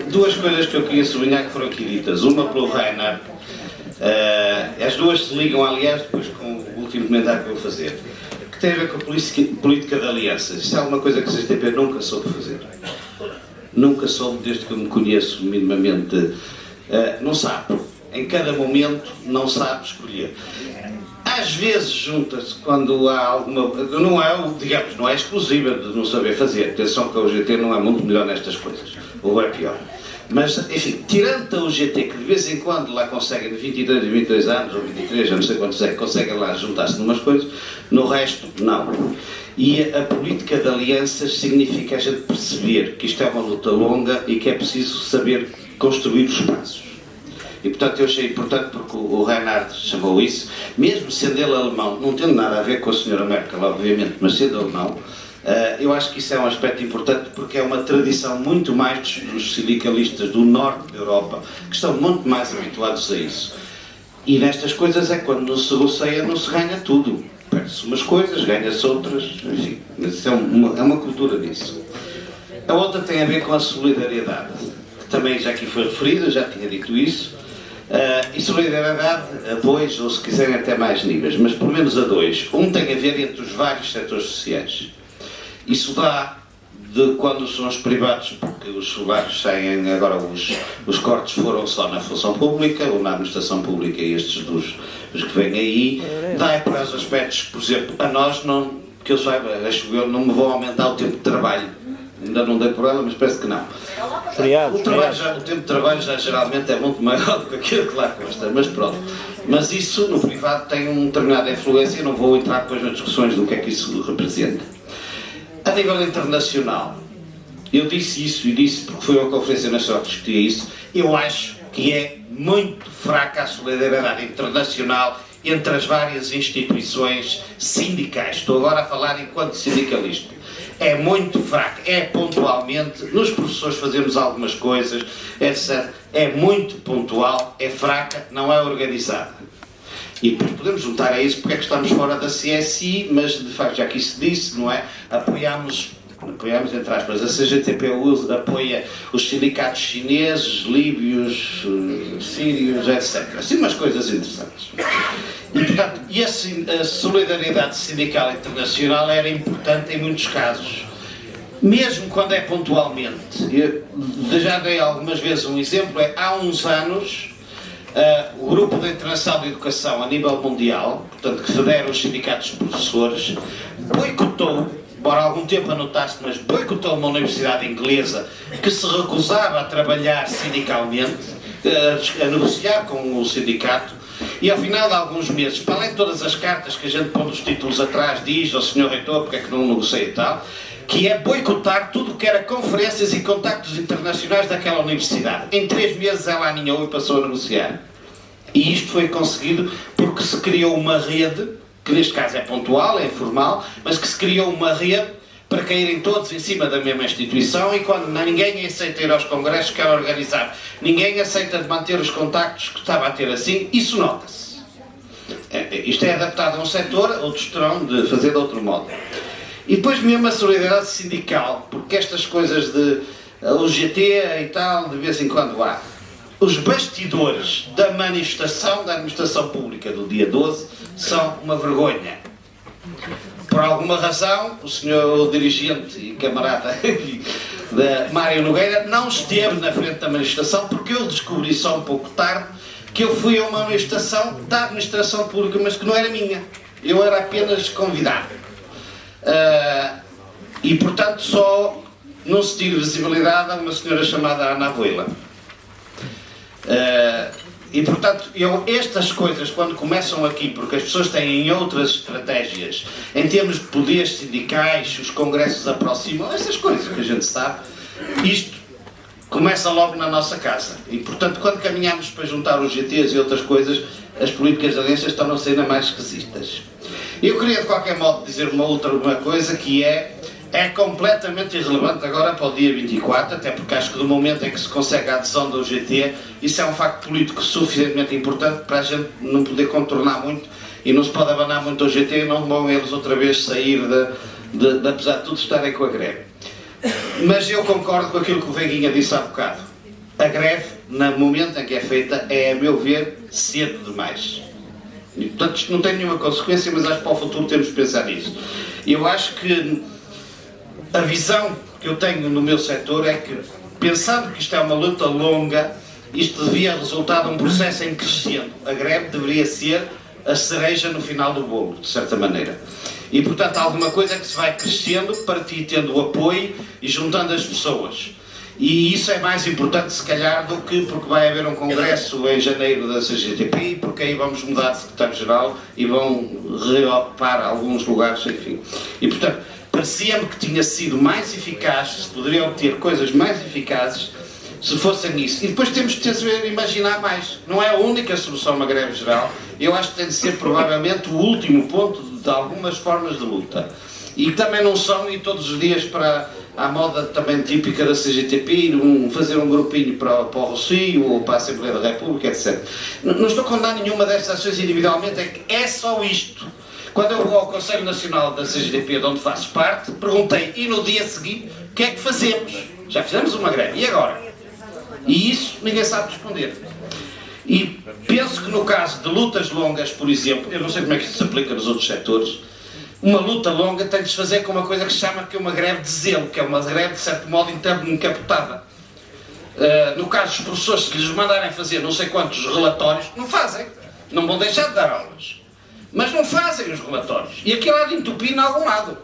Duas coisas que eu queria sublinhar que foram aqui ditas. Uma pelo Reinhard. As duas se ligam, aliás, depois com o último comentário que eu vou fazer, que tem a ver com a política de alianças. Isso é alguma coisa que a CGTP nunca soube fazer. Nunca soube, desde que eu me conheço minimamente. Não sabe. Em cada momento não sabe escolher. Às vezes junta-se quando há alguma... Não é exclusiva de não saber fazer. Atenção que a UGT não é muito melhor nestas coisas. Ou é pior. Mas, enfim, tirando a UGT, que de vez em quando lá conseguem, de 23 e 22 anos, ou 23, eu não sei quantos é que conseguem lá juntar-se numas coisas, no resto, não. E a política de alianças significa a gente perceber que isto é uma luta longa e que é preciso saber construir os passos. E, portanto, eu achei importante, porque o Reinhard chamou isso, mesmo sendo ele alemão, não tendo nada a ver com a senhora Merkel, obviamente, mas sendo alemão, eu acho que isso é um aspecto importante, porque é uma tradição muito mais dos sindicalistas do norte da Europa, que estão muito mais habituados a isso. E nestas coisas é quando não se negocia, não se ganha tudo. Perde-se umas coisas, ganha-se outras, enfim, mas isso é uma cultura disso. A outra tem a ver com a solidariedade, que também já aqui foi referida, já tinha dito isso. E solidariedade a dois, ou se quiserem até mais níveis, mas pelo menos a dois. Um tem a ver entre os vários setores sociais. Isso dá de quando são os privados, porque os salários saem agora, os cortes foram só na função pública ou na administração pública, e estes dos que vêm aí, dá para os aspectos, por exemplo, a nós não, que eu saiba, acho eu, não me vão aumentar o tempo de trabalho. Ainda não dei por ela, mas parece que não. O tempo de trabalho já geralmente é muito maior do que aquilo que lá custa, mas pronto. Mas isso no privado tem uma determinada influência, não vou entrar depois nas discussões do que é que isso representa. A nível internacional, eu disse isso e disse porque foi uma conferência nacional que discutia isso, eu acho que é muito fraca a solidariedade internacional entre as várias instituições sindicais. Estou agora a falar enquanto sindicalista. É muito fraca, é pontualmente, nos professores fazemos algumas coisas, etc. É muito pontual, é fraca, não é organizada. E depois podemos juntar a isso porque é que estamos fora da CSI, mas de facto, já que isso disse, não é? Apoiamos entre aspas, a CGTP apoia os sindicatos chineses, líbios, sírios, etc. Assim umas coisas interessantes. E, portanto, a solidariedade sindical internacional era importante em muitos casos. Mesmo quando é pontualmente. Eu já dei algumas vezes um exemplo, há uns anos, o Grupo da Internacional de Educação a nível mundial, portanto, que federa os sindicatos de professores, boicotou, embora há algum tempo anotasse, mas boicotou uma universidade inglesa que se recusava a trabalhar sindicalmente, a negociar com o sindicato, e ao final de alguns meses, para além de todas as cartas que a gente põe dos títulos atrás, diz ao Sr. Reitor porque é que não negocia e tal, que é boicotar tudo o que era conferências e contactos internacionais daquela universidade. Em 3 meses ela aninhou e passou a negociar. E isto foi conseguido porque se criou uma rede, que neste caso é pontual, é informal, mas que se criou uma rede para caírem todos em cima da mesma instituição, e quando ninguém aceita ir aos congressos que ela organizar, ninguém aceita manter os contactos que estava a ter assim, isso nota-se. Isto é adaptado a um setor, outros terão de fazer de outro modo. E depois mesmo a solidariedade sindical, porque estas coisas de UGT e tal, de vez em quando há. Os bastidores da manifestação da administração pública do dia 12 são uma vergonha. Por alguma razão, o senhor dirigente e camarada da Mário Nogueira não esteve na frente da manifestação, porque eu descobri só um pouco tarde que eu fui a uma manifestação da administração pública, mas que não era minha. Eu era apenas convidado. E, portanto, só não se tira visibilidade a uma senhora chamada Ana Avoila. E, portanto, estas coisas, quando começam aqui, porque as pessoas têm outras estratégias, em termos de poderes sindicais, os congressos aproximam, essas coisas que a gente sabe, isto começa logo na nossa casa. E, portanto, quando caminhamos para juntar os GTs e outras coisas, as políticas de alianças tornam-se ainda mais esquisitas. Eu queria, de qualquer modo, dizer uma coisa que é completamente irrelevante agora para o dia 24, até porque acho que do momento em que se consegue a adesão da UGT, isso é um facto político suficientemente importante para a gente não poder contornar muito, e não se pode abanar muito a UGT e não vão eles outra vez sair apesar de tudo estarem com a greve. Mas eu concordo com aquilo que o Veguinha disse há bocado. A greve, no momento em que é feita, é, a meu ver, cedo demais. E, portanto, isto não tem nenhuma consequência, mas acho que para o futuro temos de pensar nisso. Eu acho que a visão que eu tenho no meu setor é que, pensando que isto é uma luta longa, isto devia resultar de um processo em crescendo. A greve deveria ser a cereja no final do bolo, de certa maneira. E, portanto, alguma coisa que se vai crescendo, partir tendo o apoio e juntando as pessoas. E isso é mais importante, se calhar, do que porque vai haver um congresso em janeiro da CGTP, porque aí vamos mudar de secretário-geral e vão reocupar alguns lugares, enfim. E, portanto, parecia-me que tinha sido mais eficaz, se poderia obter coisas mais eficazes, se fossem isso. E depois temos que imaginar mais. Não é a única solução uma greve geral. Eu acho que tem de ser provavelmente o último ponto de algumas formas de luta. E que também não são ir todos os dias para a moda também típica da CGTP, fazer um grupinho para o Rocio ou para a Assembleia da República, etc. Não estou a condenar nenhuma destas ações individualmente, é que é só isto. Quando eu vou ao Conselho Nacional da CGTP, de onde faço parte, perguntei, e no dia seguinte, o que é que fazemos? Já fizemos uma greve, e agora? E isso ninguém sabe responder. E penso que no caso de lutas longas, por exemplo, eu não sei como é que isto se aplica nos outros setores, uma luta longa tem de se fazer com uma coisa que se chama que é uma greve de zelo, que é uma greve de certo modo encapotada. No caso dos professores, se lhes mandarem fazer não sei quantos relatórios, não fazem. Não vão deixar de dar aulas. Mas não fazem os relatórios. E aquilo há de entupir em algum lado.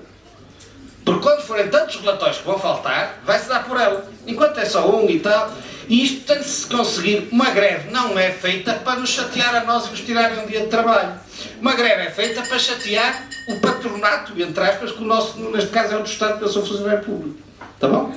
Porque quando forem tantos relatórios que vão faltar, vai-se dar por ela. Enquanto é só um e tal. E isto tem de se conseguir. Uma greve não é feita para nos chatear a nós e nos tirarem um dia de trabalho. Uma greve é feita para chatear o patronato, entre aspas, que o nosso, neste caso é o do Estado, que eu sou funcionário público. Está bom?